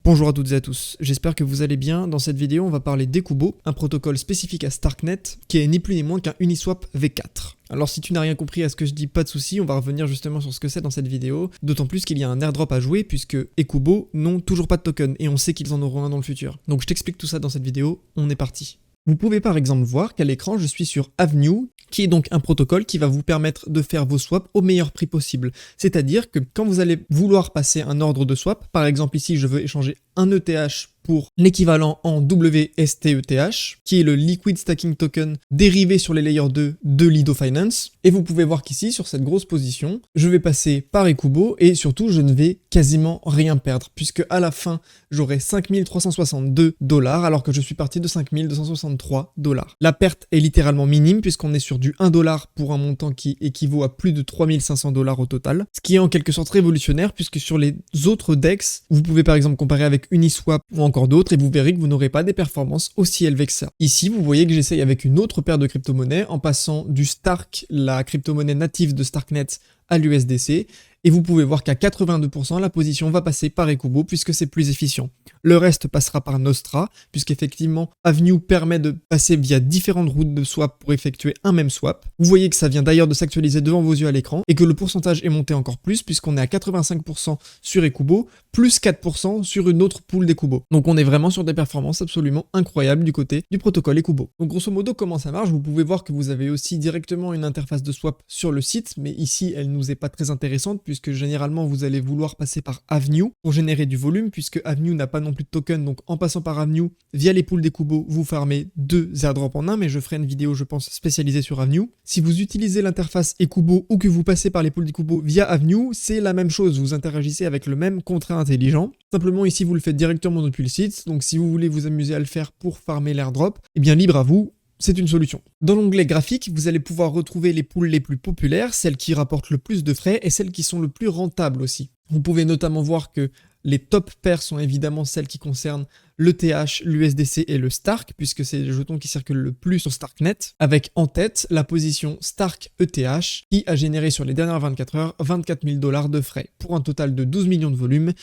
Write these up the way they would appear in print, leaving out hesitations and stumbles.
Bonjour à toutes et à tous, j'espère que vous allez bien. Dans cette vidéo, on va parler d'Ekubo, un protocole spécifique à Starknet qui est ni plus ni moins qu'un Uniswap V4. Alors si tu n'as rien compris à ce que je dis, pas de souci, on va revenir justement sur ce que c'est dans cette vidéo, d'autant plus qu'il y a un airdrop à jouer puisque Ekubo n'ont toujours pas de token et on sait qu'ils en auront un dans le futur. Donc je t'explique tout ça dans cette vidéo, on est parti. Vous pouvez par exemple voir qu'à l'écran, je suis sur Avenue, qui est donc un protocole qui va vous permettre de faire vos swaps au meilleur prix possible. C'est-à-dire que quand vous allez vouloir passer un ordre de swap, par exemple ici je veux échanger un ETH pour l'équivalent en WSTETH, qui est le Liquid Stacking Token dérivé sur les layers 2 de Lido Finance. Et vous pouvez voir qu'ici, sur cette grosse position, je vais passer par Ekubo et surtout, je ne vais quasiment rien perdre, puisque à la fin, j'aurai 5362 $, alors que je suis parti de 5263 $. La perte est littéralement minime, puisqu'on est sur du 1 $ pour un montant qui équivaut à plus de 3500 $ au total, ce qui est en quelque sorte révolutionnaire, puisque sur les autres DEX, vous pouvez par exemple comparer avec Uniswap ou encore d'autres et vous verrez que vous n'aurez pas des performances aussi élevées que ça. Ici, vous voyez que j'essaye avec une autre paire de crypto-monnaies en passant du Stark, la crypto-monnaie native de Starknet, à l'USDC. Et vous pouvez voir qu'à 82%, la position va passer par Ekubo puisque c'est plus efficient. Le reste passera par Nostra, puisqu'effectivement, Avenue permet de passer via différentes routes de swap pour effectuer un même swap. Vous voyez que ça vient d'ailleurs de s'actualiser devant vos yeux à l'écran, et que le pourcentage est monté encore plus, puisqu'on est à 85% sur Ekubo, plus 4% sur une autre pool d'Ekubo. Donc on est vraiment sur des performances absolument incroyables du côté du protocole Ekubo. Donc grosso modo, comment ça marche? Vous pouvez voir que vous avez aussi directement une interface de swap sur le site, mais ici, elle nous est pas très intéressante, puisque généralement, vous allez vouloir passer par Avenue pour générer du volume, puisque Avenue n'a pas non plus de token, donc en passant par Avenue, via les pools d'Ekubo, vous farmez 2 airdrops en un, mais je ferai une vidéo, je pense, spécialisée sur Avenue. Si vous utilisez l'interface Ekubo ou que vous passez par les pools d'Ekubo via Avenue, c'est la même chose, vous interagissez avec le même contrat intelligent. Simplement, ici, vous le faites directement depuis le site, donc si vous voulez vous amuser à le faire pour farmer l'airdrop, eh bien libre à vous. C'est une solution. Dans l'onglet graphique, vous allez pouvoir retrouver les pools les plus populaires, celles qui rapportent le plus de frais et celles qui sont le plus rentables aussi. Vous pouvez notamment voir que les top pairs sont évidemment celles qui concernent l'ETH, l'USDC et le Stark, puisque c'est les jetons qui circulent le plus sur Starknet, avec en tête la position Stark ETH, qui a généré sur les dernières 24 heures 24 000 $ de frais, pour un total de 12 millions de volume,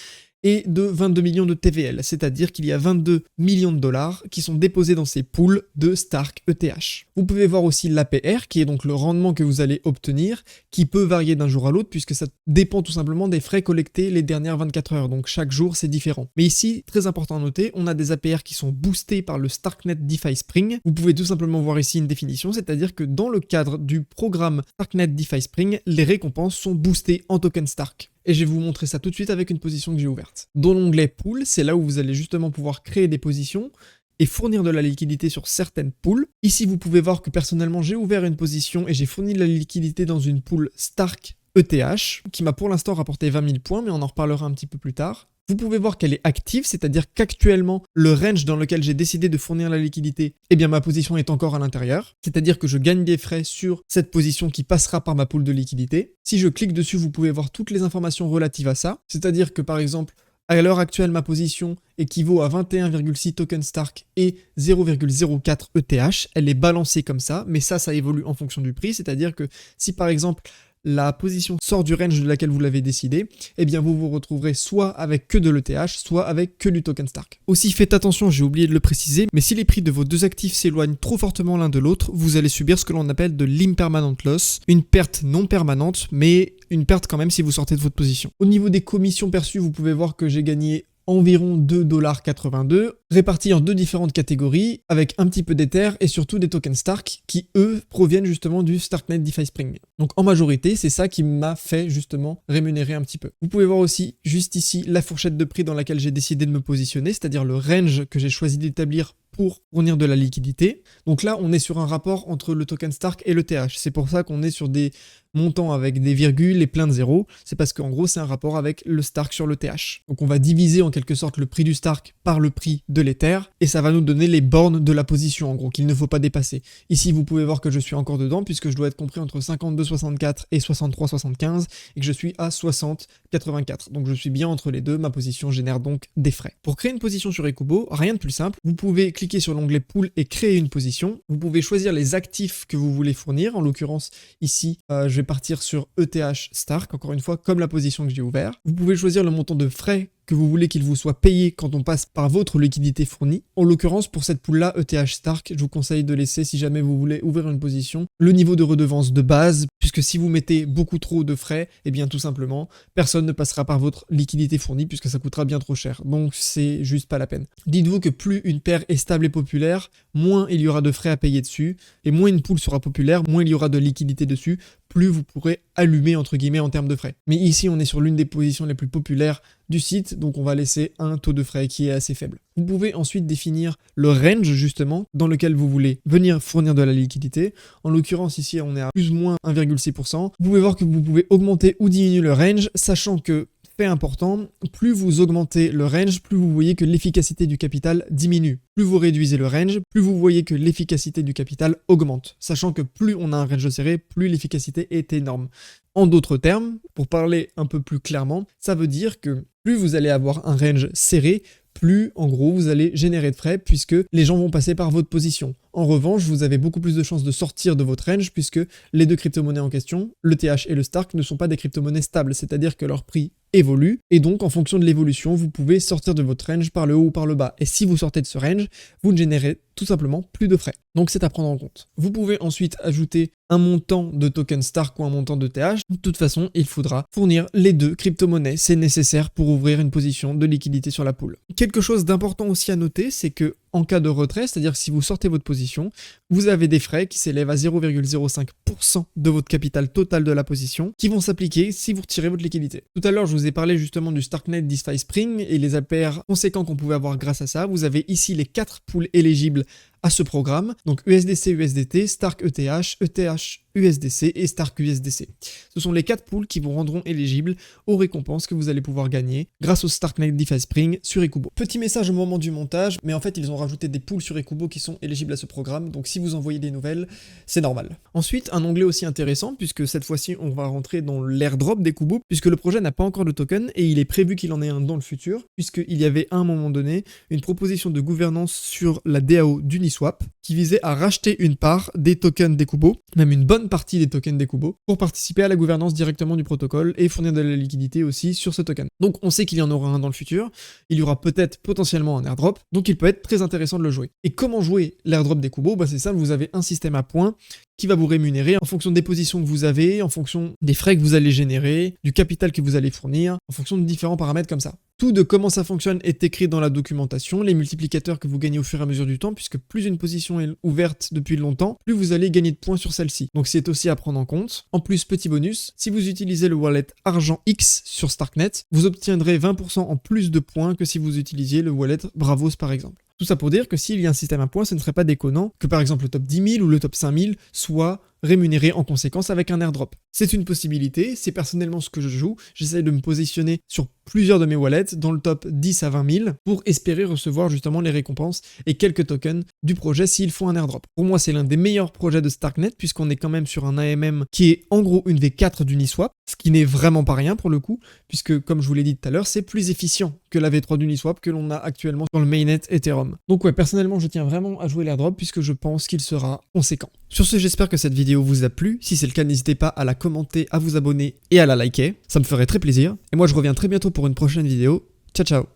et de 22 millions de TVL, c'est-à-dire qu'il y a 22 millions de dollars qui sont déposés dans ces pools de Stark ETH. Vous pouvez voir aussi l'APR, qui est donc le rendement que vous allez obtenir, qui peut varier d'un jour à l'autre, puisque ça dépend tout simplement des frais collectés les dernières 24 heures, donc chaque jour c'est différent. Mais ici, très important à noter, on a des APR qui sont boostés par le Starknet DeFi Spring. Vous pouvez tout simplement voir ici une définition, c'est-à-dire que dans le cadre du programme Starknet DeFi Spring, les récompenses sont boostées en token Stark. Et je vais vous montrer ça tout de suite avec une position que j'ai ouverte. Dans l'onglet Pool, c'est là où vous allez justement pouvoir créer des positions et fournir de la liquidité sur certaines pools. Ici, vous pouvez voir que personnellement, j'ai ouvert une position et j'ai fourni de la liquidité dans une pool Stark ETH, qui m'a pour l'instant rapporté 20 000 points, mais on en reparlera un petit peu plus tard. Vous pouvez voir qu'elle est active, c'est-à-dire qu'actuellement, le range dans lequel j'ai décidé de fournir la liquidité, eh bien ma position est encore à l'intérieur, c'est-à-dire que je gagne des frais sur cette position qui passera par ma pool de liquidité. Si je clique dessus, vous pouvez voir toutes les informations relatives à ça, c'est-à-dire que par exemple, à l'heure actuelle, ma position équivaut à 21,6 tokens Stark et 0,04 ETH. Elle est balancée comme ça, mais ça évolue en fonction du prix, c'est-à-dire que si par exemple, la position sort du range de laquelle vous l'avez décidé, eh bien vous vous retrouverez soit avec que de l'ETH, soit avec que du token Stark. Aussi faites attention, j'ai oublié de le préciser, mais si les prix de vos deux actifs s'éloignent trop fortement l'un de l'autre, vous allez subir ce que l'on appelle de l'impermanent loss, une perte non permanente, mais une perte quand même si vous sortez de votre position. Au niveau des commissions perçues, vous pouvez voir que j'ai gagné environ 2,82 $, répartis en deux différentes catégories, avec un petit peu d'Ether et surtout des tokens Stark, qui eux proviennent justement du Starknet DeFi Spring. Donc en majorité, c'est ça qui m'a fait justement rémunérer un petit peu. Vous pouvez voir aussi, juste ici, la fourchette de prix dans laquelle j'ai décidé de me positionner, c'est-à-dire le range que j'ai choisi d'établir pour fournir de la liquidité. Donc là, on est sur un rapport entre le token Stark et l'ETH. C'est pour ça qu'on est sur des montants avec des virgules et plein de zéros. C'est parce qu'en gros, c'est un rapport avec le Stark sur l'ETH. Donc on va diviser en quelque sorte le prix du Stark par le prix de l'Ether et ça va nous donner les bornes de la position en gros qu'il ne faut pas dépasser. Ici, vous pouvez voir que je suis encore dedans puisque je dois être compris entre 52,64 et 63,75 et que je suis à 60,84. Donc je suis bien entre les deux. Ma position génère donc des frais. Pour créer une position sur Ekubo, rien de plus simple. Vous pouvez cliquer sur l'onglet Pool et créer une position. Vous pouvez choisir les actifs que vous voulez fournir. En l'occurrence, ici, je vais partir sur ETH Stark, encore une fois, comme la position que j'ai ouverte. Vous pouvez choisir le montant de frais que vous voulez qu'il vous soit payé quand on passe par votre liquidité fournie. En l'occurrence, pour cette pool-là, ETH Stark, je vous conseille de laisser, si jamais vous voulez ouvrir une position, le niveau de redevance de base, puisque si vous mettez beaucoup trop de frais, eh bien tout simplement, personne ne passera par votre liquidité fournie, puisque ça coûtera bien trop cher. Donc c'est juste pas la peine. Dites-vous que plus une paire est stable et populaire, moins il y aura de frais à payer dessus, et moins une pool sera populaire, moins il y aura de liquidité dessus, plus vous pourrez allumer entre guillemets en termes de frais. Mais ici, on est sur l'une des positions les plus populaires du site, donc on va laisser un taux de frais qui est assez faible. Vous pouvez ensuite définir le range justement dans lequel vous voulez venir fournir de la liquidité. En l'occurrence ici, on est à plus ou moins 1,6%. Vous pouvez voir que vous pouvez augmenter ou diminuer le range, sachant que fait important, plus vous augmentez le range, plus vous voyez que l'efficacité du capital diminue. Plus vous réduisez le range, plus vous voyez que l'efficacité du capital augmente. Sachant que plus on a un range serré, plus l'efficacité est énorme. En d'autres termes, pour parler un peu plus clairement, ça veut dire que plus vous allez avoir un range serré, plus en gros vous allez générer de frais puisque les gens vont passer par votre position. En revanche, vous avez beaucoup plus de chances de sortir de votre range puisque les deux crypto-monnaies en question, le TH et le Stark, ne sont pas des crypto-monnaies stables, c'est-à-dire que leur prix évolue et donc en fonction de l'évolution, vous pouvez sortir de votre range par le haut ou par le bas. Et si vous sortez de ce range, vous ne générez tout simplement plus de frais. Donc c'est à prendre en compte. Vous pouvez ensuite ajouter un montant de token Stark ou un montant de TH. De toute façon, il faudra fournir les deux crypto-monnaies. C'est nécessaire pour ouvrir une position de liquidité sur la pool. Quelque chose d'important aussi à noter, c'est que en cas de retrait, c'est-à-dire que si vous sortez votre position, vous avez des frais qui s'élèvent à 0,05% de votre capital total de la position qui vont s'appliquer si vous retirez votre liquidité. Tout à l'heure, je vous ai parlé justement du Starknet DeFi Spring et les APR conséquents qu'on pouvait avoir grâce à ça. Vous avez ici les 4 pools éligibles à ce programme, donc USDC, USDT, Stark ETH, ETH USDC et Stark USDC. Ce sont les 4 pools qui vous rendront éligibles aux récompenses que vous allez pouvoir gagner grâce au Starknet DeFi Spring sur Ikubo. Petit message au moment du montage, mais en fait ils ont rajouté des pools sur Ikubo qui sont éligibles à ce programme, donc si vous envoyez des nouvelles, c'est normal. Ensuite, un onglet aussi intéressant, puisque cette fois-ci on va rentrer dans l'airdrop d'Ikubo, puisque le projet n'a pas encore de token et il est prévu qu'il en ait un dans le futur, puisqu'il y avait à un moment donné une proposition de gouvernance sur la DAO d'Uniswap qui visait à racheter une part des tokens d'Ikubo, même une bonne partie des tokens d'Ikubo, pour participer à la gouvernance directement du protocole et fournir de la liquidité aussi sur ce token. Donc on sait qu'il y en aura un dans le futur, il y aura peut-être potentiellement un airdrop, donc il peut être très intéressant de le jouer. Et comment jouer l'airdrop d'Ikubo? C'est simple, vous avez un système à points qui va vous rémunérer en fonction des positions que vous avez, en fonction des frais que vous allez générer, du capital que vous allez fournir, en fonction de différents paramètres comme ça. Tout de comment ça fonctionne est écrit dans la documentation, les multiplicateurs que vous gagnez au fur et à mesure du temps, puisque plus une position est ouverte depuis longtemps, plus vous allez gagner de points sur celle-ci. Donc c'est aussi à prendre en compte. En plus, petit bonus, si vous utilisez le wallet Argent X sur Starknet, vous obtiendrez 20% en plus de points que si vous utilisiez le wallet Bravos par exemple. Tout ça pour dire que s'il y a un système à points, ce ne serait pas déconnant que par exemple le top 10 000 ou le top 5 000 soit rémunéré en conséquence avec un airdrop. C'est une possibilité, c'est personnellement ce que je joue, j'essaye de me positionner sur plusieurs de mes wallets dans le top 10 à 20 000 pour espérer recevoir justement les récompenses et quelques tokens du projet s'ils font un airdrop. Pour moi, c'est l'un des meilleurs projets de Starknet puisqu'on est quand même sur un AMM qui est en gros une V4 d'Uniswap, ce qui n'est vraiment pas rien pour le coup, puisque comme je vous l'ai dit tout à l'heure, c'est plus efficient que la V3 d'Uniswap que l'on a actuellement sur le mainnet Ethereum. Donc ouais, personnellement, je tiens vraiment à jouer l'airdrop puisque je pense qu'il sera conséquent. Sur ce, j'espère que cette vidéo vous a plu. Si c'est le cas, n'hésitez pas à la commenter, à vous abonner et à la liker. Ça me ferait très plaisir. Et moi, je reviens très bientôt pour une prochaine vidéo. Ciao, ciao!